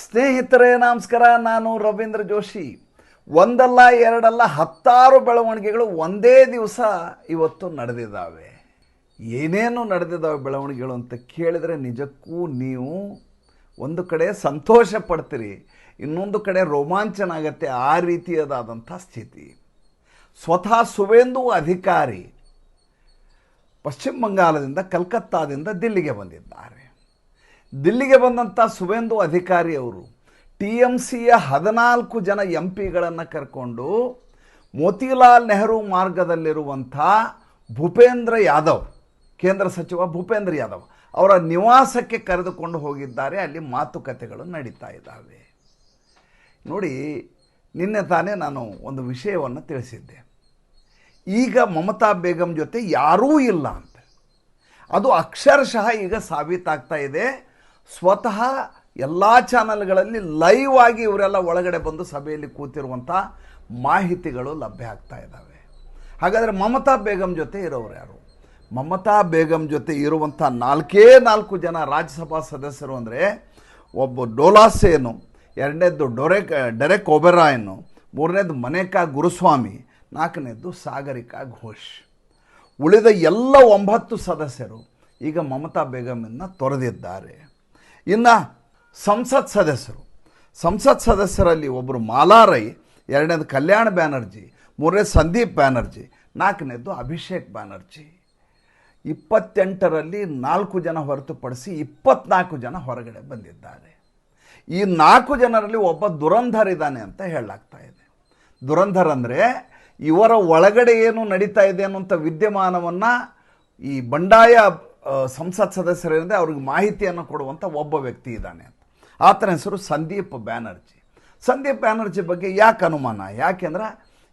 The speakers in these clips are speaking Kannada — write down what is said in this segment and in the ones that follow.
ಸ್ನೇಹಿತರೇ ನಮಸ್ಕಾರ. ನಾನು ರವೀಂದ್ರ ಜೋಶಿ. ಒಂದಲ್ಲ ಎರಡಲ್ಲ 10 ಬೆಳವಣಿಗೆಗಳು ಒಂದೇ ದಿವಸ ಇವತ್ತು ನಡೆದಿದ್ದಾವೆ. ಏನೇನು ನಡೆದಿದ್ದಾವೆ ಬೆಳವಣಿಗೆಗಳು ಅಂತ ಕೇಳಿದರೆ ನಿಜಕ್ಕೂ ನೀವು ಒಂದು ಕಡೆ ಸಂತೋಷ ಪಡ್ತೀರಿ, ಇನ್ನೊಂದು ಕಡೆ ರೋಮಾಂಚನ ಆಗುತ್ತೆ. ಆ ರೀತಿಯಾದಂಥ ಸ್ಥಿತಿ. ಸ್ವತಃ ಸುವೇಂದು ಅಧಿಕಾರಿ ಪಶ್ಚಿಮ ಬಂಗಾಳದಿಂದ ಕಲ್ಕತ್ತಾದಿಂದ ದಿಲ್ಲಿಗೆ ಬಂದಿದ್ದಾರೆ. ದಿಲ್ಲಿಗೆ ಬಂದಂಥ ಸುವೇಂದು ಅಧಿಕಾರಿ ಅವರು TMCಯ 14 ಜನ MP ಗಳನ್ನು ಕರ್ಕೊಂಡು ಮೋತಿಲಾಲ್ ನೆಹರು ಮಾರ್ಗದಲ್ಲಿರುವಂಥ ಭೂಪೇಂದ್ರ ಯಾದವ್, ಕೇಂದ್ರ ಸಚಿವ ಭೂಪೇಂದ್ರ ಯಾದವ್ ಅವರ ನಿವಾಸಕ್ಕೆ ಕರೆದುಕೊಂಡು ಹೋಗಿದ್ದಾರೆ. ಅಲ್ಲಿ ಮಾತುಕತೆಗಳು ನಡೀತಾ ಇದ್ದಾವೆ. ನೋಡಿ, ನಿನ್ನೆ ತಾನೇ ನಾನು ಒಂದು ವಿಷಯವನ್ನು ತಿಳಿಸಿದ್ದೆ. ಈಗ ಮಮತಾ ಬೇಗಂ ಜೊತೆ ಯಾರೂ ಇಲ್ಲ ಅಂತ. ಅದು ಅಕ್ಷರಶಃ ಈಗ ಸಾಬೀತಾಗ್ತಾ ಇದೆ. ಸ್ವತಃ ಎಲ್ಲ ಚಾನಲ್ಗಳಲ್ಲಿ ಲೈವ್ ಆಗಿ ಇವರೆಲ್ಲ ಒಳಗಡೆ ಬಂದು ಸಭೆಯಲ್ಲಿ ಕೂತಿರುವಂಥ ಮಾಹಿತಿಗಳು ಲಭ್ಯ ಆಗ್ತಾ ಇದ್ದಾವೆ. ಹಾಗಾದರೆ ಮಮತಾ ಬೇಗಂ ಜೊತೆ ಇರೋರು ಯಾರು? ಮಮತಾ ಬೇಗಂ ಜೊತೆ ಇರುವಂಥ 4 ಜನ ರಾಜ್ಯಸಭಾ ಸದಸ್ಯರು ಅಂದರೆ, ಒಬ್ಬ ಡೋಲಾಸೇನು, ಎರಡನೇದ್ದು ಡೆರೆಕ್ ಒಬೆರಾಯನು, ಮೂರನೇದು ಮನೇಕಾ ಗುರುಸ್ವಾಮಿ, 4ನೇದ್ದು ಸಾಗರಿಕಾ ಘೋಷ್. ಉಳಿದ ಎಲ್ಲ 9 ಸದಸ್ಯರು ಈಗ ಮಮತಾ ಬೇಗಮನ್ನು ತೊರೆದಿದ್ದಾರೆ. ಇನ್ನು ಸಂಸತ್ ಸದಸ್ಯರಲ್ಲಿ ಒಬ್ಬರು ಮಾಲಾರೈ, ಎರಡನೇದು ಕಲ್ಯಾಣ್ ಬ್ಯಾನರ್ಜಿ, ಮೂರನೇದು ಸಂದೀಪ್ ಬ್ಯಾನರ್ಜಿ, 4ನೇದು ಅಭಿಷೇಕ್ ಬ್ಯಾನರ್ಜಿ. 28ರಲ್ಲಿ 4 ಜನ ಹೊರತುಪಡಿಸಿ 24 ಜನ ಹೊರಗಡೆ ಬಂದಿದ್ದಾರೆ. ಈ 4 ಜನರಲ್ಲಿ ಒಬ್ಬ ದುರಂಧರ್ ಇದ್ದಾನೆ ಅಂತ ಹೇಳಲಾಗ್ತಾ ಇದೆ. ದುರಂಧರ್ ಅಂದರೆ ಇವರ ಒಳಗಡೆ ಏನು ನಡೀತಾ ಇದೆ ಅನ್ನುವಂಥ ವಿದ್ಯಮಾನವನ್ನು ಈ ಬಂಡಾಯ ಸಂಸತ್ ಸದಸ್ಯರಿಂದ ಅವ್ರಿಗೆ ಮಾಹಿತಿಯನ್ನು ಕೊಡುವಂಥ ಒಬ್ಬ ವ್ಯಕ್ತಿ ಇದ್ದಾನೆ ಅಂತ. ಆತನ ಹೆಸರು ಸಂದೀಪ್ ಬ್ಯಾನರ್ಜಿ. ಸಂದೀಪ್ ಬ್ಯಾನರ್ಜಿ ಬಗ್ಗೆ ಯಾಕೆ ಅನುಮಾನ? ಯಾಕೆಂದ್ರೆ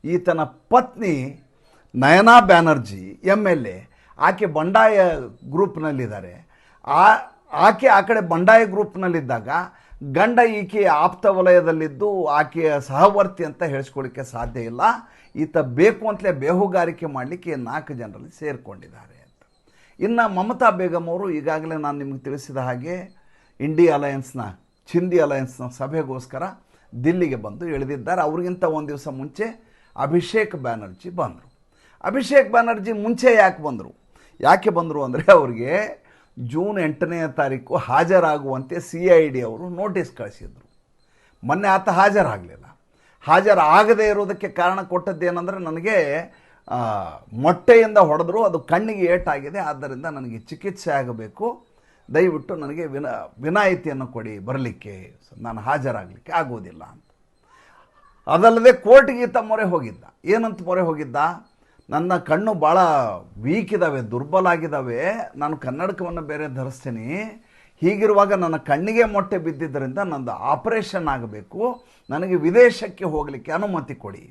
ಈತನ ಪತ್ನಿ ನಯನಾ ಬ್ಯಾನರ್ಜಿ MLA, ಆಕೆ ಬಂಡಾಯ ಗ್ರೂಪ್ನಲ್ಲಿದ್ದಾರೆ. ಆಕೆ ಆ ಕಡೆ ಬಂಡಾಯ ಗ್ರೂಪ್ನಲ್ಲಿದ್ದಾಗ ಗಂಡ ಈಕೆಯ ಆಪ್ತ ವಲಯದಲ್ಲಿದ್ದು ಆಕೆಯ ಸಹವರ್ತಿ ಅಂತ ಹೇಳಿಸ್ಕೊಳ್ಳಿಕ್ಕೆ ಸಾಧ್ಯ ಇಲ್ಲ. ಈತ ಬೇಕು ಅಂತಲೇ ಬೇಹುಗಾರಿಕೆ ಮಾಡಲಿಕ್ಕೆ 4 ಜನರಲ್ಲಿ ಸೇರಿಕೊಂಡಿದ್ದಾರೆ ಅಂತ. ಇನ್ನು ಮಮತಾ ಬೇಗಂ ಅವರು ಈಗಾಗಲೇ ನಾನು ನಿಮಗೆ ತಿಳಿಸಿದ ಹಾಗೆ ಚಿಂದಿ ಅಲಯನ್ಸ್ನ ಸಭೆಗೋಸ್ಕರ ದಿಲ್ಲಿಗೆ ಬಂದು ಇಳಿದಿದ್ದಾರೆ. ಅವ್ರಿಗಿಂತ ಒಂದು ದಿವಸ ಮುಂಚೆ ಅಭಿಷೇಕ್ ಬ್ಯಾನರ್ಜಿ ಬಂದರು. ಅಭಿಷೇಕ್ ಬ್ಯಾನರ್ಜಿ ಮುಂಚೆ ಯಾಕೆ ಬಂದರು ಅಂದರೆ, ಅವ್ರಿಗೆ ಜೂನ್ 8ನೇ ತಾರೀಕು ಹಾಜರಾಗುವಂತೆ CID ಅವರು ನೋಟಿಸ್ ಕಳಿಸಿದರು. ಮೊನ್ನೆ ಆತ ಹಾಜರಾಗದೇ ಇರೋದಕ್ಕೆ ಕಾರಣ ಕೊಟ್ಟದ್ದೇನೆಂದರೆ, ನನಗೆ ಮೊಟ್ಟೆಯಿಂದ ಹೊಡೆದ್ರು, ಅದು ಕಣ್ಣಿಗೆ ಏಟಾಗಿದೆ, ಆದ್ದರಿಂದ ನನಗೆ ಚಿಕಿತ್ಸೆ ಆಗಬೇಕು, ದಯವಿಟ್ಟು ನನಗೆ ವಿನಾಯಿತಿಯನ್ನು ಕೊಡಿ, ಬರಲಿಕ್ಕೆ ನಾನು ಹಾಜರಾಗಲಿಕ್ಕೆ ಆಗೋದಿಲ್ಲ ಅಂತ. ಅದಲ್ಲದೆ ಕೋರ್ಟ್ಗೆ ಈತ ಮೊರೆ ಹೋಗಿದ್ದ. ಏನಂತ ಮೊರೆ ಹೋಗಿದ್ದ? ನನ್ನ ಕಣ್ಣು ಭಾಳ ವೀಕ್ ಇದ್ದಾವೆ, ದುರ್ಬಲ ಆಗಿದ್ದಾವೆ, ನಾನು ಕನ್ನಡಕವನ್ನು ಬೇರೆ ಧರಿಸ್ತೀನಿ, ಹೀಗಿರುವಾಗ ನನ್ನ ಕಣ್ಣಿಗೆ ಮೊಟ್ಟೆ ಬಿದ್ದಿದ್ದರಿಂದ ನಂದು ಆಪರೇಷನ್ ಆಗಬೇಕು, ನನಗೆ ವಿದೇಶಕ್ಕೆ ಹೋಗಲಿಕ್ಕೆ ಅನುಮತಿ ಕೊಡಿ.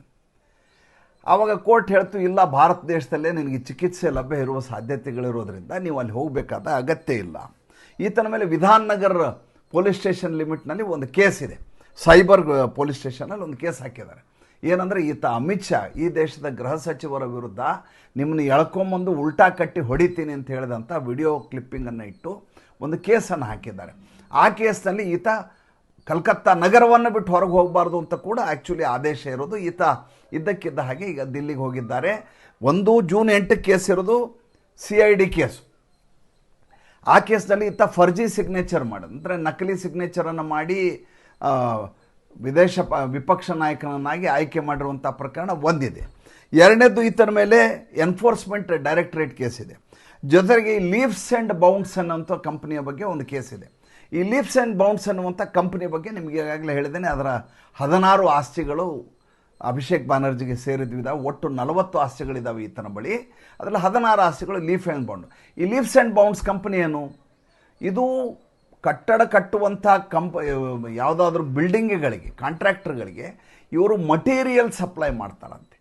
ಆವಾಗ ಕೋರ್ಟ್ ಹೇಳ್ತು, ಇಲ್ಲ, ಭಾರತ ದೇಶದಲ್ಲೇ ನಿನಗೆ ಚಿಕಿತ್ಸೆ ಲಭ್ಯ ಇರುವ ಸಾಧ್ಯತೆಗಳಿರೋದ್ರಿಂದ ನೀವು ಅಲ್ಲಿ ಹೋಗಬೇಕಾದ ಅಗತ್ಯ ಇಲ್ಲ. ಈತನ ಮೇಲೆ ವಿಧಾನ್ ನಗರ್ ಪೊಲೀಸ್ ಸ್ಟೇಷನ್ ಲಿಮಿಟ್ನಲ್ಲಿ ಒಂದು ಕೇಸ್ ಇದೆ. ಸೈಬರ್ ಪೊಲೀಸ್ ಸ್ಟೇಷನಲ್ಲಿ ಒಂದು ಕೇಸ್ ಹಾಕಿದ್ದಾರೆ. ಏನಂದರೆ, ಈತ ಅಮಿತ್ ಶಾ, ಈ ದೇಶದ ಗೃಹ ಸಚಿವರ ವಿರುದ್ಧ ನಿಮ್ಮನ್ನು ಎಳ್ಕೊಂಬಂದು ಉಲ್ಟಾ ಕಟ್ಟಿ ಹೊಡಿತೀನಿ ಅಂತ ಹೇಳಿದಂಥ ವಿಡಿಯೋ ಕ್ಲಿಪ್ಪಿಂಗನ್ನು ಇಟ್ಟು ಒಂದು ಕೇಸನ್ನು ಹಾಕಿದ್ದಾರೆ. ಆ ಕೇಸ್ನಲ್ಲಿ ಈತ ಕಲ್ಕತ್ತಾ ನಗರವನ್ನು ಬಿಟ್ಟು ಹೊರಗೆ ಹೋಗಬಾರ್ದು ಅಂತ ಕೂಡ ಆ್ಯಕ್ಚುಲಿ ಆದೇಶ ಇರೋದು. ಈತ ಇದ್ದಕ್ಕಿದ್ದ ಹಾಗೆ ಈಗ ದಿಲ್ಲಿಗೆ ಹೋಗಿದ್ದಾರೆ. ಜೂನ್ 8 ಕೇಸ್ ಇರೋದು CID ಕೇಸು. ಆ ಕೇಸ್ನಲ್ಲಿ ಈತ ಫರ್ಜಿ ಸಿಗ್ನೇಚರ್ ಮಾಡೋದು, ಅಂದರೆ ನಕಲಿ ಸಿಗ್ನೇಚರನ್ನು ಮಾಡಿ ವಿಪಕ್ಷ ನಾಯಕನನ್ನಾಗಿ ಆಯ್ಕೆ ಮಾಡಿರುವಂಥ ಪ್ರಕರಣ ಒಂದಿದೆ. ಎರಡನೇದು, ಈತನ ಮೇಲೆ ಎನ್ಫೋರ್ಸ್ಮೆಂಟ್ ಡೈರೆಕ್ಟರೇಟ್ ಕೇಸ್ ಇದೆ. ಜೊತೆಗೆ ಈ ಲೀವ್ಸ್ ಆ್ಯಂಡ್ ಬೌಂಡ್ಸ್ ಅನ್ನುವಂಥ ಕಂಪ್ನಿಯ ಬಗ್ಗೆ ಒಂದು ಕೇಸ್ ಇದೆ. ಈ ಲೀವ್ಸ್ ಆ್ಯಂಡ್ ಬೌಂಡ್ಸ್ ಅನ್ನುವಂಥ ಕಂಪ್ನಿ ಬಗ್ಗೆ ನಿಮಗೆ ಈಗಾಗಲೇ ಹೇಳಿದ್ದೇನೆ. ಅದರ 16 ಆಸ್ತಿಗಳು ಅಭಿಷೇಕ್ ಬ್ಯಾನರ್ಜಿಗೆ ಸೇರಿದ್ವಿದ್ದಾವೆ. ಒಟ್ಟು 40 ಆಸ್ತಿಗಳಿದ್ದಾವೆ ಈತನ ಬಳಿ. ಅದರಲ್ಲಿ 16 ಆಸ್ತಿಗಳು ಲೀಫ್ ಆ್ಯಂಡ್ ಬೌಂಡ್. ಈ ಲೀವ್ಸ್ ಆ್ಯಂಡ್ ಬೌಂಡ್ಸ್ ಕಂಪ್ನಿ ಏನು? ಇದು ಕಟ್ಟಡ ಕಟ್ಟುವಂಥ ಯಾವುದಾದ್ರೂ ಬಿಲ್ಡಿಂಗ್ಗಳಿಗೆ, ಕಾಂಟ್ರಾಕ್ಟರ್ಗಳಿಗೆ ಇವರು ಮಟೀರಿಯಲ್ ಸಪ್ಲೈ ಮಾಡ್ತಾರಂತೆ.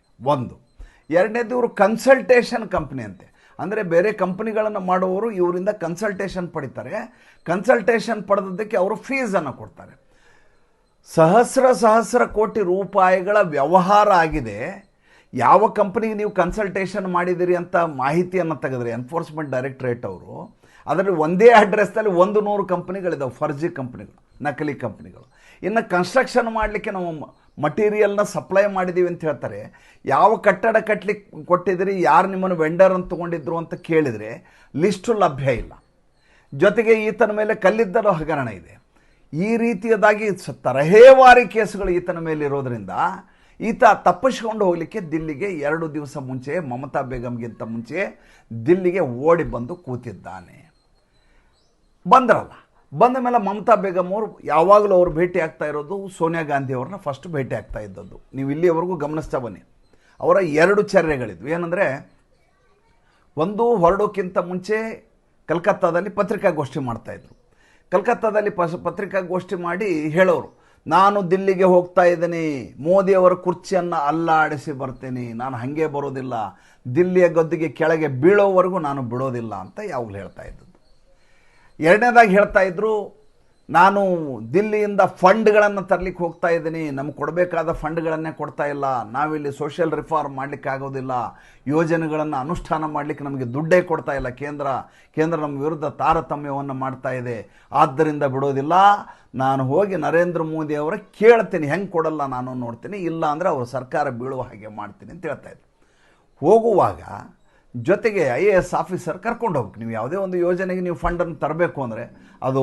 ಎರಡನೇದು, ಇವರು ಕನ್ಸಲ್ಟೇಷನ್ ಕಂಪ್ನಿ ಅಂತೆ. ಅಂದರೆ ಬೇರೆ ಕಂಪ್ನಿಗಳನ್ನು ಮಾಡುವವರು ಇವರಿಂದ ಕನ್ಸಲ್ಟೇಷನ್ ಪಡಿತಾರೆ. ಕನ್ಸಲ್ಟೇಷನ್ ಪಡೆದದ್ದಕ್ಕೆ ಅವರು ಫೀಸನ್ನು ಕೊಡ್ತಾರೆ. ಸಹಸ್ರ ಕೋಟಿ ರೂಪಾಯಿಗಳ ವ್ಯವಹಾರ ಆಗಿದೆ. ಯಾವ ಕಂಪ್ನಿಗೆ ನೀವು ಕನ್ಸಲ್ಟೇಷನ್ ಮಾಡಿದಿರಿ ಅಂತ ಮಾಹಿತಿಯನ್ನು ತೆಗೆದ್ರೆ ಎನ್ಫೋರ್ಸ್ಮೆಂಟ್ ಡೈರೆಕ್ಟರೇಟ್ ಅವರು ಅದರಲ್ಲಿ ಒಂದೇ ಅಡ್ರೆಸ್ನಲ್ಲಿ 100 ಕಂಪ್ನಿಗಳಿದ್ದಾವೆ, ಫರ್ಜಿ ಕಂಪ್ನಿಗಳು, ನಕಲಿ ಕಂಪ್ನಿಗಳು. ಇನ್ನು ಕನ್ಸ್ಟ್ರಕ್ಷನ್ ಮಾಡಲಿಕ್ಕೆ ನಾವು ಮಟೀರಿಯಲ್ನ ಸಪ್ಲೈ ಮಾಡಿದ್ದೀವಿ ಅಂತ ಹೇಳ್ತಾರೆ. ಯಾವ ಕಟ್ಟಡ ಕಟ್ಟಲಿಕ್ಕೆ ಕೊಟ್ಟಿದ್ದೀರಿ, ಯಾರು ನಿಮ್ಮನ್ನು ವೆಂಡರ್ ಅಂತ ತೊಗೊಂಡಿದ್ರು ಅಂತ ಕೇಳಿದರೆ ಲಿಸ್ಟು ಲಭ್ಯ ಇಲ್ಲ. ಜೊತೆಗೆ ಈತನ ಮೇಲೆ ಕಲ್ಲಿದ್ದಲು ಹಗರಣ ಇದೆ. ಈ ರೀತಿಯದಾಗಿ ತರಹೇವಾರಿ ಕೇಸುಗಳು ಈತನ ಮೇಲೆ ಇರೋದರಿಂದ ಈತ ತಪ್ಪಿಸ್ಕೊಂಡು ಹೋಗಲಿಕ್ಕೆ ದಿಲ್ಲಿಗೆ 2 ದಿವಸ ಮುಂಚೆ, ಮಮತಾ ಬೇಗಂಗಿಂತ ಮುಂಚೆ ದಿಲ್ಲಿಗೆ ಓಡಿ ಬಂದು ಕೂತಿದ್ದಾನೆ. ಬಂದ್ರಲ್ಲ, ಬಂದ ಮೇಲೆ ಮಮತಾ ಬೇಗಂ ಅವರು ಯಾವಾಗಲೂ ಅವರು ಭೇಟಿ ಆಗ್ತಾ ಇರೋದು ಸೋನಿಯಾ ಗಾಂಧಿ ಅವ್ರನ್ನ ಫಸ್ಟ್ ಭೇಟಿ ಆಗ್ತಾ ಇದ್ದದ್ದು. ನೀವು ಇಲ್ಲಿಯವರೆಗೂ ಗಮನಿಸ್ತಾ ಬನ್ನಿ. ಅವರ 2 ಚರ್ಯಗಳಿದ್ವು. ಏನಂದರೆ, ಒಂದು, ಹೊರಡೋಕ್ಕಿಂತ ಮುಂಚೆ ಕಲ್ಕತ್ತಾದಲ್ಲಿ ಪತ್ರಿಕಾಗೋಷ್ಠಿ ಮಾಡ್ತಾಯಿದ್ರು. ಕಲ್ಕತ್ತಾದಲ್ಲಿ ಪತ್ರಿಕಾಗೋಷ್ಠಿ ಮಾಡಿ ಹೇಳೋರು, ನಾನು ದಿಲ್ಲಿಗೆ ಹೋಗ್ತಾ ಇದ್ದೀನಿ, ಮೋದಿಯವರ ಕುರ್ಚಿಯನ್ನು ಅಲ್ಲಾಡಿಸಿ ಬರ್ತೀನಿ, ನಾನು ಹಾಗೆ ಬರೋದಿಲ್ಲ, ದಿಲ್ಲಿಯ ಗದ್ದಿಗೆ ಕೆಳಗೆ ಬೀಳೋವರೆಗೂ ನಾನು ಬಿಡೋದಿಲ್ಲ ಅಂತ ಯಾವಾಗಲೂ ಹೇಳ್ತಾ ಇದ್ದದ್ದು. ಎರಡನೇದಾಗಿ ಹೇಳ್ತಾ ಇದ್ರು, ನಾನು ದಿಲ್ಲಿಯಿಂದ ಫಂಡ್ಗಳನ್ನು ತರಲಿಕ್ಕೆ ಹೋಗ್ತಾ ಇದ್ದೀನಿ, ನಮ್ಗೆ ಕೊಡಬೇಕಾದ ಫಂಡ್ಗಳನ್ನೇ ಕೊಡ್ತಾ ಇಲ್ಲ, ನಾವಿಲ್ಲಿ ಸೋಷಿಯಲ್ ರಿಫಾರ್ಮ್ ಮಾಡಲಿಕ್ಕೆ ಆಗೋದಿಲ್ಲ, ಯೋಜನೆಗಳನ್ನು ಅನುಷ್ಠಾನ ಮಾಡಲಿಕ್ಕೆ ನಮಗೆ ದುಡ್ಡೇ ಕೊಡ್ತಾ ಇಲ್ಲ, ಕೇಂದ್ರ ನಮ್ಮ ವಿರುದ್ಧ ತಾರತಮ್ಯವನ್ನು ಮಾಡ್ತಾ ಇದೆ, ಆದ್ದರಿಂದ ಬಿಡೋದಿಲ್ಲ, ನಾನು ಹೋಗಿ ನರೇಂದ್ರ ಮೋದಿ ಅವರ ಕೇಳ್ತೀನಿ, ಹೆಂಗೆ ಕೊಡಲ್ಲ ನಾನು ನೋಡ್ತೀನಿ, ಇಲ್ಲ ಅಂದರೆ ಅವರು ಸರ್ಕಾರ ಬೀಳುವ ಹಾಗೆ ಮಾಡ್ತೀನಿ ಅಂತ ಹೇಳ್ತಾ ಇದ್ರು. ಹೋಗುವಾಗ ಜೊತೆಗೆ IAS ಆಫೀಸರ್ ಕರ್ಕೊಂಡು ಹೋಗ್ಬೇಕು. ನೀವು ಯಾವುದೇ ಒಂದು ಯೋಜನೆಗೆ ನೀವು ಫಂಡನ್ನು ತರಬೇಕು ಅಂದರೆ, ಅದು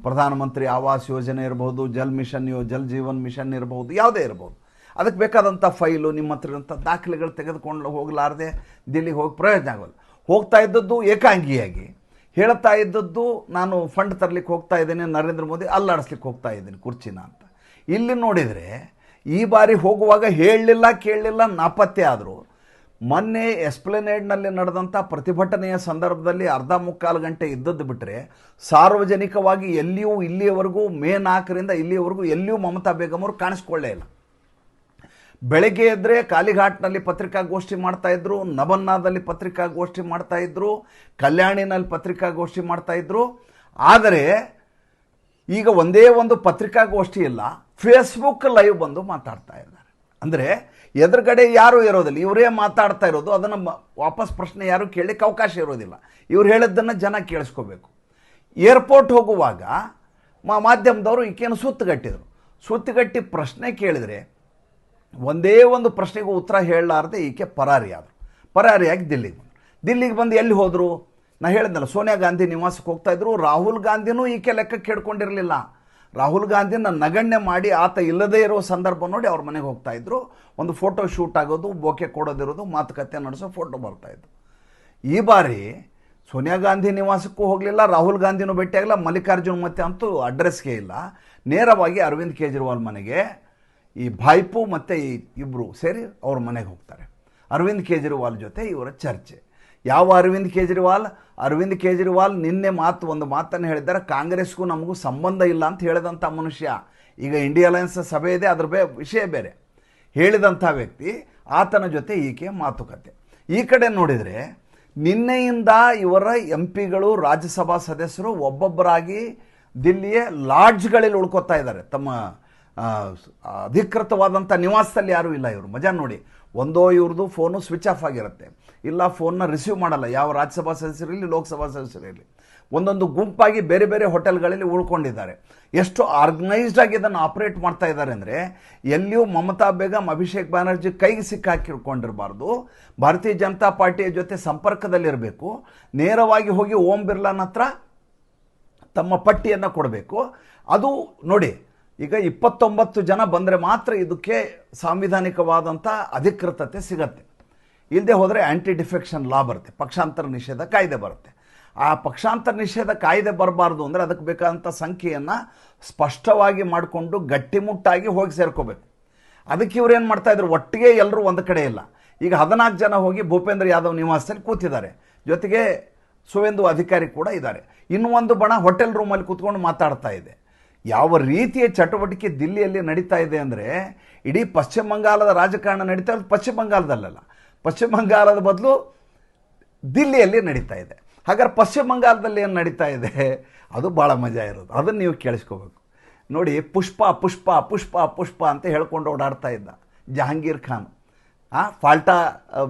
ಪ್ರಧಾನಮಂತ್ರಿ ಆವಾಸ್ ಯೋಜನೆ ಇರ್ಬೋದು, ಜಲ್ ಜೀವನ್ ಮಿಷನ್ ಇರ್ಬೋದು, ಯಾವುದೇ ಇರ್ಬೋದು, ಅದಕ್ಕೆ ಬೇಕಾದಂಥ ಫೈಲು ನಿಮ್ಮ ಹತ್ರ ಇರೋಂಥ ದಾಖಲೆಗಳು ತೆಗೆದುಕೊಂಡು ಹೋಗಲಾರದೆ ದಿಲ್ಲಿಗೆ ಹೋಗಿ ಪ್ರಯೋಜನ ಆಗೋಲ್ಲ. ಹೋಗ್ತಾ ಇದ್ದದ್ದು ಏಕಾಂಗಿಯಾಗಿ, ಹೇಳ್ತಾ ಇದ್ದದ್ದು ನಾನು ಫಂಡ್ ತರಲಿಕ್ಕೆ ಹೋಗ್ತಾ ಇದ್ದೀನಿ, ನರೇಂದ್ರ ಮೋದಿ ಅಲ್ಲಾಡಿಸ್ಲಿಕ್ಕೆ ಹೋಗ್ತಾ ಇದ್ದೀನಿ ಕುರ್ಚಿನ ಅಂತ. ಇಲ್ಲಿ ನೋಡಿದರೆ ಈ ಬಾರಿ ಹೋಗುವಾಗ ಹೇಳಲಿಲ್ಲ, ಕೇಳಲಿಲ್ಲ, ನಾಪತ್ತೆ ಆದರು. ಮೊನ್ನೆ ಎಸ್ಪ್ಲನೇಡ್ನಲ್ಲಿ ನಡೆದಂಥ ಪ್ರತಿಭಟನೆಯ ಸಂದರ್ಭದಲ್ಲಿ 1/4 ಗಂಟೆ ಇದ್ದದ್ದು ಬಿಟ್ಟರೆ ಸಾರ್ವಜನಿಕವಾಗಿ ಎಲ್ಲಿಯೂ ಇಲ್ಲಿಯವರೆಗೂ ಮೇ 4ರಿಂದ ಇಲ್ಲಿಯವರೆಗೂ ಎಲ್ಲಿಯೂ ಮಮತಾ ಬೇಗಂ ಅವರು ಕಾಣಿಸ್ಕೊಳ್ಳೇ ಇಲ್ಲ. ಬೆಳಗ್ಗೆ ಎದ್ದರೆ ಕಾಲಿಘಾಟ್ನಲ್ಲಿ ಪತ್ರಿಕಾಗೋಷ್ಠಿ ಮಾಡ್ತಾಯಿದ್ರು, ನಬನ್ನಾದಲ್ಲಿ ಪತ್ರಿಕಾಗೋಷ್ಠಿ ಮಾಡ್ತಾಯಿದ್ರು, ಕಲ್ಯಾಣಿನಲ್ಲಿ ಪತ್ರಿಕಾಗೋಷ್ಠಿ ಮಾಡ್ತಾಯಿದ್ರು. ಆದರೆ ಈಗ ಒಂದೇ ಒಂದು ಪತ್ರಿಕಾಗೋಷ್ಠಿ ಇಲ್ಲ, ಫೇಸ್ಬುಕ್ ಲೈವ್ ಬಂದು ಮಾತಾಡ್ತಾ ಇದ್ದಾರೆ. ಅಂದರೆ ಎದುರುಗಡೆ ಯಾರೂ ಇರೋದಿಲ್ಲ, ಇವರೇ ಮಾತಾಡ್ತಾ ಇರೋದು, ಅದನ್ನು ವಾಪಸ್ ಪ್ರಶ್ನೆ ಯಾರೂ ಕೇಳಲಿಕ್ಕೆ ಅವಕಾಶ ಇರೋದಿಲ್ಲ, ಇವ್ರು ಹೇಳಿದ್ದನ್ನು ಜನ ಕೇಳಿಸ್ಕೋಬೇಕು. ಏರ್ಪೋರ್ಟ್ ಹೋಗುವಾಗ ಮಾಧ್ಯಮದವರು ಈಕೆಯನ್ನು ಸುತ್ತುಗಟ್ಟಿ ಪ್ರಶ್ನೆ ಕೇಳಿದರೆ ಒಂದೇ ಒಂದು ಪ್ರಶ್ನೆಗೂ ಉತ್ತರ ಹೇಳಲಾರದೆ ಈಕೆ ಪರಾರಿಯಾಗಿ ದಿಲ್ಲಿಗೆ ಬಂದು ಎಲ್ಲಿ ಹೋದರು? ನಾ ಹೇಳಿದ್ನಲ್ಲ, ಸೋನಿಯಾ ಗಾಂಧಿ ನಿವಾಸಕ್ಕೆ ಹೋಗ್ತಾಯಿದ್ರು. ರಾಹುಲ್ ಗಾಂಧಿನೂ ಈಕೆ ಲೆಕ್ಕಕ್ಕೆ ಹಿಡ್ಕೊಂಡಿರಲಿಲ್ಲ. ರಾಹುಲ್ ಗಾಂಧಿನ ನಗಣ್ಯ ಮಾಡಿ ಆತ ಇಲ್ಲದೇ ಇರೋ ಸಂದರ್ಭ ನೋಡಿ ಅವ್ರ ಮನೆಗೆ ಹೋಗ್ತಾಯಿದ್ರು. ಒಂದು ಫೋಟೋ ಶೂಟ್ ಆಗೋದು, ಬೋಕೆ ಕೊಡೋದಿರೋದು, ಮಾತುಕತೆ ನಡೆಸೋ ಫೋಟೋ ಬರ್ತಾಯಿದ್ರು. ಈ ಬಾರಿ ಸೋನಿಯಾ ಗಾಂಧಿ ನಿವಾಸಕ್ಕೂ ಹೋಗಲಿಲ್ಲ, ರಾಹುಲ್ ಗಾಂಧಿನೂ ಭೇಟಿಯಾಗಲ್ಲ, ಮಲ್ಲಿಕಾರ್ಜುನ್ ಮತ್ತೆ ಅಂತೂ ಅಡ್ರೆಸ್ಗೆ ಇಲ್ಲ. ನೇರವಾಗಿ ಅರವಿಂದ್ ಕೇಜ್ರಿವಾಲ್ ಮನೆಗೆ ಈ ಭಾಯ್ಪು ಮತ್ತು ಈ ಇಬ್ಬರು ಸೇರಿ ಅವ್ರ ಮನೆಗೆ ಹೋಗ್ತಾರೆ. ಅರವಿಂದ್ ಕೇಜ್ರಿವಾಲ್ ಜೊತೆ ಇವರ ಚರ್ಚೆ. ಯಾವ ಅರವಿಂದ್ ಕೇಜ್ರಿವಾಲ್ ನಿನ್ನೆ ಒಂದು ಮಾತನ್ನು ಹೇಳಿದ್ದಾರೆ, ಕಾಂಗ್ರೆಸ್ಗೂ ನಮಗೂ ಸಂಬಂಧ ಇಲ್ಲ ಅಂತ ಹೇಳಿದಂಥ ಮನುಷ್ಯ. ಈಗ ಇಂಡಿಯಾ ಅಲಯನ್ಸ್ ಸಭೆ ಇದೆ, ಅದ್ರ ವಿಷಯ ಬೇರೆ. ಹೇಳಿದಂಥ ವ್ಯಕ್ತಿ, ಆತನ ಜೊತೆ ಈಕೆ ಮಾತುಕತೆ. ಈ ಕಡೆ ನೋಡಿದರೆ ನಿನ್ನೆಯಿಂದ ಇವರ MP ಗಳು, ರಾಜ್ಯಸಭಾ ಸದಸ್ಯರು ಒಬ್ಬೊಬ್ಬರಾಗಿ ದಿಲ್ಲಿಯ ಲಾಡ್ಜ್ಗಳಲ್ಲಿ ಉಳ್ಕೋತಾ ಇದ್ದಾರೆ. ತಮ್ಮ ಅಧಿಕೃತವಾದಂಥ ನಿವಾಸದಲ್ಲಿ ಯಾರೂ ಇಲ್ಲ. ಇವರು ಮಜಾ ನೋಡಿ, ಒಂದೋ ಇವ್ರದ್ದು ಫೋನು ಸ್ವಿಚ್ ಆಫ್ ಆಗಿರುತ್ತೆ, ಇಲ್ಲ ಫೋನ್ನ ರಿಸೀವ್ ಮಾಡಲ್ಲ, ಯಾವ ರಾಜ್ಯಸಭಾ ಸದಸ್ಯರಿರಲಿ, ಲೋಕಸಭಾ ಸದಸ್ಯರಿರಲಿ. ಒಂದೊಂದು ಗುಂಪಾಗಿ ಬೇರೆ ಬೇರೆ ಹೋಟೆಲ್ಗಳಲ್ಲಿ ಉಳ್ಕೊಂಡಿದ್ದಾರೆ. ಎಷ್ಟು ಆರ್ಗನೈಸ್ಡ್ ಆಗಿ ಇದನ್ನು ಆಪರೇಟ್ ಮಾಡ್ತಾ ಇದ್ದಾರೆ ಅಂದರೆ, ಎಲ್ಲಿಯೂ ಮಮತಾ ಬೇಗಂ, ಅಭಿಷೇಕ್ ಬ್ಯಾನರ್ಜಿ ಕೈಗೆ ಸಿಕ್ಕಾಕಿಕೊಂಡಿರಬಾರ್ದು, ಭಾರತೀಯ ಜನತಾ ಪಾರ್ಟಿಯ ಜೊತೆ ಸಂಪರ್ಕದಲ್ಲಿರಬೇಕು, ನೇರವಾಗಿ ಹೋಗಿ ಓಂ ಬಿರ್ಲಾನ್ ಹತ್ರ ತಮ್ಮ ಪಟ್ಟಿಯನ್ನು ಕೊಡಬೇಕು. ಅದು ನೋಡಿ, ಈಗ 29 ಜನ ಬಂದರೆ ಮಾತ್ರ ಇದಕ್ಕೆ ಸಾಂವಿಧಾನಿಕವಾದಂಥ ಅಧಿಕೃತತೆ ಸಿಗತ್ತೆ. ಇಲ್ಲದೆ ಹೋದರೆ ಆ್ಯಂಟಿ ಡಿಫೆಕ್ಷನ್ ಲಾ ಬರುತ್ತೆ, ಪಕ್ಷಾಂತರ ನಿಷೇಧ ಕಾಯ್ದೆ ಬರುತ್ತೆ. ಆ ಪಕ್ಷಾಂತರ ನಿಷೇಧ ಕಾಯ್ದೆ ಬರಬಾರ್ದು ಅಂದರೆ ಅದಕ್ಕೆ ಬೇಕಾದಂಥ ಸಂಖ್ಯೆಯನ್ನು ಸ್ಪಷ್ಟವಾಗಿ ಮಾಡಿಕೊಂಡು ಗಟ್ಟಿಮುಟ್ಟಾಗಿ ಹೋಗಿ ಸೇರ್ಕೋಬೇಕು. ಅದಕ್ಕೆ ಇವ್ರು ಏನು ಮಾಡ್ತಾಯಿದ್ರು, ಒಟ್ಟಿಗೆ ಎಲ್ಲರೂ ಒಂದು ಕಡೆ ಇಲ್ಲ. ಈಗ 14 ಜನ ಹೋಗಿ ಭೂಪೇಂದ್ರ ಯಾದವ್ ನಿವಾಸದಲ್ಲಿ ಕೂತಿದ್ದಾರೆ, ಜೊತೆಗೆ ಸುವೇಂದು ಅಧಿಕಾರಿ ಕೂಡ ಇದ್ದಾರೆ. ಇನ್ನೂ ಒಂದು ಬಣ ಹೋಟೆಲ್ ರೂಮಲ್ಲಿ ಕೂತ್ಕೊಂಡು ಮಾತಾಡ್ತಾ ಇದೆ. ಯಾವ ರೀತಿಯ ಚಟುವಟಿಕೆ ದಿಲ್ಲಿಯಲ್ಲಿ ನಡೀತಾ ಇದೆ ಅಂದರೆ, ಇಡೀ ಪಶ್ಚಿಮ ಬಂಗಾಳದ ರಾಜಕಾರಣ ನಡೀತಾ ಇರೋದು ಪಶ್ಚಿಮ ಬಂಗಾಳದಲ್ಲ, ಪಶ್ಚಿಮ ಬಂಗಾಳದ ಬದಲು ದಿಲ್ಲಿಯಲ್ಲಿ ನಡೀತಾ ಇದೆ. ಹಾಗಾದ್ರೆ ಪಶ್ಚಿಮ ಬಂಗಾಳದಲ್ಲಿ ಏನು ನಡೀತಾ ಇದೆ, ಅದು ಭಾಳ ಮಜಾ ಇರೋದು, ಅದನ್ನು ನೀವು ಕೇಳಿಸ್ಕೋಬೇಕು. ನೋಡಿ, ಪುಷ್ಪ ಪುಷ್ಪ ಪುಷ್ಪ ಪುಷ್ಪ ಅಂತ ಹೇಳ್ಕೊಂಡು ಓಡಾಡ್ತಾ ಇದ್ದ ಜಹಾಂಗೀರ್ ಖಾನ್. ಫಾಲ್ಟಾ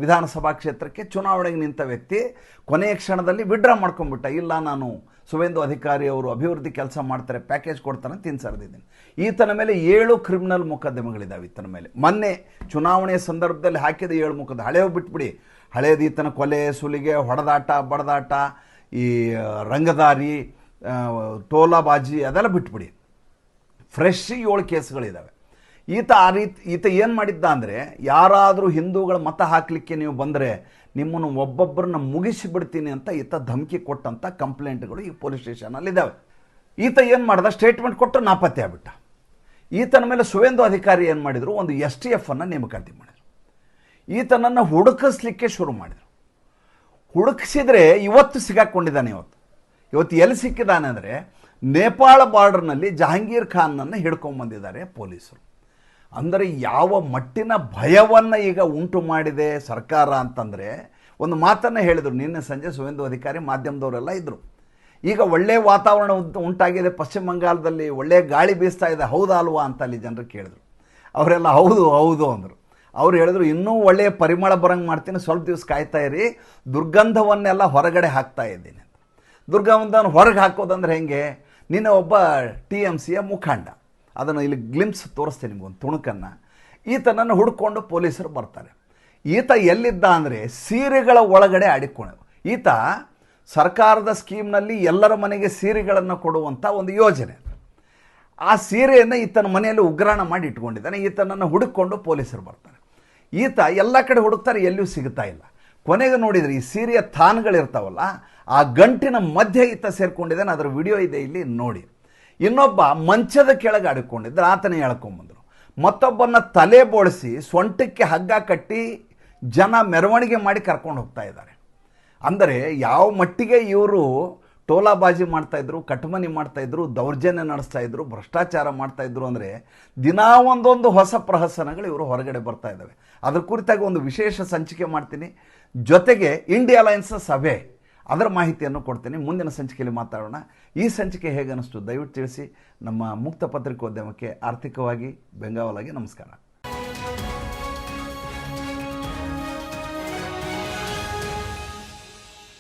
ವಿಧಾನಸಭಾ ಕ್ಷೇತ್ರಕ್ಕೆ ಚುನಾವಣೆಗೆ ನಿಂತ ವ್ಯಕ್ತಿ ಕೊನೆಯ ಕ್ಷಣದಲ್ಲಿ ವಿಡ್ರಾ ಮಾಡ್ಕೊಂಡ್ಬಿಟ್ಟ. ಇಲ್ಲ, ನಾನು ಸುವೇಂದು ಅಧಿಕಾರಿ ಅವರು ಅಭಿವೃದ್ಧಿ ಕೆಲಸ ಮಾಡ್ತಾರೆ, ಪ್ಯಾಕೇಜ್ ಕೊಡ್ತಾರೆ ಅಂತ ತಿನ್ಸರ್ದಿದ್ದೀನಿ. ಈತನ ಮೇಲೆ 7 ಕ್ರಿಮಿನಲ್ ಮೊಕದ್ದಮೆಗಳಿದ್ದಾವೆ. ಈತನ ಮೇಲೆ ಮೊನ್ನೆ ಚುನಾವಣೆಯ ಸಂದರ್ಭದಲ್ಲಿ ಹಾಕಿದ 7 ಮೊಕದ್ದಮೆ. ಹಳೆಯವು ಬಿಟ್ಬಿಡಿ, ಹಳೇದು ಈತನ ಕೊಲೆ, ಸುಲಿಗೆ, ಹೊಡೆದಾಟ, ಬಡದಾಟ, ಈ ರಂಗದಾರಿ, ಟೋಲಾಬಾಜಿ ಅದೆಲ್ಲ ಬಿಟ್ಬಿಡಿ. ಫ್ರೆಶ್ 7 ಕೇಸ್ಗಳಿದ್ದಾವೆ. ಈತ ಏನು ಮಾಡಿದ್ದ ಅಂದರೆ, ಯಾರಾದರೂ ಹಿಂದೂಗಳ ಮತ ಹಾಕಲಿಕ್ಕೆ ನೀವು ಬಂದರೆ ನಿಮ್ಮನ್ನು ಒಬ್ಬೊಬ್ಬರನ್ನ ಮುಗಿಸಿಬಿಡ್ತೀನಿ ಅಂತ ಈತ ಧಮಕಿ ಕೊಟ್ಟಂಥ ಕಂಪ್ಲೇಂಟ್ಗಳು ಈ ಪೊಲೀಸ್ ಸ್ಟೇಷನಲ್ಲಿದ್ದಾವೆ. ಈತ ಏನು ಮಾಡ್ದ, ಸ್ಟೇಟ್ಮೆಂಟ್ ಕೊಟ್ಟು ನಾಪತ್ತೆ ಆಗ್ಬಿಟ್ಟ. ಈತನ ಮೇಲೆ ಸುವೇಂದು ಅಧಿಕಾರಿ ಏನು ಮಾಡಿದರು, ಒಂದು STF ಅನ್ನು ನೇಮಕಾತಿ ಮಾಡಿದರು. ಈತನನ್ನು ಹುಡುಕಿಸ್ಲಿಕ್ಕೆ ಶುರು ಮಾಡಿದರು. ಹುಡುಕಿಸಿದ್ರೆ ಇವತ್ತು ಸಿಗಾಕೊಂಡಿದ್ದಾನೆ. ಇವತ್ತು ಎಲ್ಲಿ ಸಿಕ್ಕಿದ್ದಾನೆ ಅಂದರೆ, ನೇಪಾಳ ಬಾರ್ಡರ್ನಲ್ಲಿ ಜಹಾಂಗೀರ್ ಖಾನ್ನನ್ನು ಹಿಡ್ಕೊಂಬಂದಿದ್ದಾರೆ ಪೊಲೀಸರು. ಅಂದರೆ ಯಾವ ಮಟ್ಟಿನ ಭಯವನ್ನು ಈಗ ಉಂಟು ಮಾಡಿದೆ ಸರ್ಕಾರ ಅಂತಂದರೆ, ಒಂದು ಮಾತನ್ನು ಹೇಳಿದರು ನಿನ್ನೆ ಸಂಜೆ ಸುವೇಂದು ಅಧಿಕಾರಿ, ಮಾಧ್ಯಮದವರೆಲ್ಲ ಇದ್ದರು. ಈಗ ಒಳ್ಳೆಯ ವಾತಾವರಣ ಉಂಟಾಗಿದೆ ಪಶ್ಚಿಮ ಬಂಗಾಳದಲ್ಲಿ, ಒಳ್ಳೆಯ ಗಾಳಿ ಬೀಸ್ತಾ ಇದೆ, ಹೌದಾ ಅಲ್ವಾ ಅಂತ ಅಲ್ಲಿ ಜನರು ಕೇಳಿದ್ರು. ಅವರೆಲ್ಲ ಹೌದು ಹೌದು ಅಂದರು. ಅವ್ರು ಹೇಳಿದ್ರು, ಇನ್ನೂ ಒಳ್ಳೆಯ ಪರಿಮಳ ಬರಂಗೆ ಮಾಡ್ತೀನಿ, ಸ್ವಲ್ಪ ದಿವಸ ಕಾಯ್ತಾ ಇರಿ, ದುರ್ಗಂಧವನ್ನೆಲ್ಲ ಹೊರಗಡೆ ಹಾಕ್ತಾ ಇದ್ದೀನಿ ಅಂತ. ದುರ್ಗಂಧವನ್ನು ಹೊರಗೆ ಹಾಕೋದಂದ್ರೆ ಹೆಂಗೆ, ನಿನ್ನೆ ಒಬ್ಬ TMCಯ ಮುಖಂಡ, ಅದನ್ನು ಇಲ್ಲಿ ಗ್ಲಿಮ್ಸ್ ತೋರಿಸ್ತೀನಿ ನಿಮಗೊಂದು ತುಣುಕನ್ನು, ಈತನನ್ನು ಹುಡ್ಕೊಂಡು ಪೊಲೀಸರು ಬರ್ತಾರೆ. ಈತ ಎಲ್ಲಿದ್ದ ಅಂದರೆ ಸೀರೆಗಳ ಒಳಗಡೆ ಆಡಿಕೊಂಡು, ಈತ ಸರ್ಕಾರದ ಸ್ಕೀಮ್ನಲ್ಲಿ ಎಲ್ಲರ ಮನೆಗೆ ಸೀರೆಗಳನ್ನು ಕೊಡುವಂಥ ಒಂದು ಯೋಜನೆ, ಆ ಸೀರೆಯನ್ನು ಈತನ ಮನೆಯಲ್ಲಿ ಉಗ್ರಾಣ ಮಾಡಿ ಇಟ್ಕೊಂಡಿದ್ದಾನೆ. ಈತನನ್ನು ಹುಡುಕೊಂಡು ಪೊಲೀಸರು ಬರ್ತಾರೆ. ಈತ ಎಲ್ಲ ಕಡೆ ಹುಡುಕ್ತಾರೆ, ಎಲ್ಲಿಯೂ ಸಿಗ್ತಾ ಇಲ್ಲ. ಕೊನೆಗೆ ನೋಡಿದರೆ ಈ ಸೀರೆಯ ಥಾನ್ಗಳಿರ್ತಾವಲ್ಲ, ಆ ಗಂಟಿನ ಮಧ್ಯೆ ಈತ ಸೇರ್ಕೊಂಡಿದ್ದಾನೆ. ಅದರ ವಿಡಿಯೋ ಇದೆ, ಇಲ್ಲಿ ನೋಡಿ. ಇನ್ನೊಬ್ಬ ಮಂಚದ ಕೆಳಗೆ ಆಡಿಕೊಂಡಿದ್ದರೆ ಆತನೇ ಎಳ್ಕೊಂಬಂದರು. ಮತ್ತೊಬ್ಬನ ತಲೆ ಬೋಳಿಸಿ ಸೊಂಟಕ್ಕೆ ಹಗ್ಗ ಕಟ್ಟಿ ಜನ ಮೆರವಣಿಗೆ ಮಾಡಿ ಕರ್ಕೊಂಡು ಹೋಗ್ತಾ ಇದ್ದಾರೆ. ಅಂದರೆ ಯಾವ ಮಟ್ಟಿಗೆ ಇವರು ಟೋಲಾಬಾಜಿ ಮಾಡ್ತಾಯಿದ್ರು, ಕಟ್ಮನಿ ಮಾಡ್ತಾಯಿದ್ರು, ದೌರ್ಜನ್ಯ ನಡೆಸ್ತಾಯಿದ್ರು, ಭ್ರಷ್ಟಾಚಾರ ಮಾಡ್ತಾಯಿದ್ರು. ಅಂದರೆ ದಿನಾ ಒಂದೊಂದು ಹೊಸ ಪ್ರಹಸನಗಳು ಇವರು ಹೊರಗಡೆ ಬರ್ತಾ ಇದ್ದಾವೆ. ಅದ್ರ ಕುರಿತಾಗಿ ಒಂದು ವಿಶೇಷ ಸಂಚಿಕೆ ಮಾಡ್ತೀನಿ. ಜೊತೆಗೆ ಇಂಡಿಯಾ ಅಲಯನ್ಸ್ ಸಭೆ, ಅದರ ಮಾಹಿತಿಯನ್ನು ಕೊಡ್ತೀನಿ. ಮುಂದಿನ ಸಂಚಿಕೆಯಲ್ಲಿ ಮಾತಾಡೋಣ. ಈ ಸಂಚಿಕೆ ಹೇಗೆ ಅನ್ನಿಸ್ತು ದಯವಿಟ್ಟು ತಿಳಿಸಿ. ನಮ್ಮ ಮುಕ್ತ ಪತ್ರಿಕೋದ್ಯಮಕ್ಕೆ ಆರ್ಥಿಕವಾಗಿ ಬೆಂಗಾವಲಾಗಿ ನಮಸ್ಕಾರ.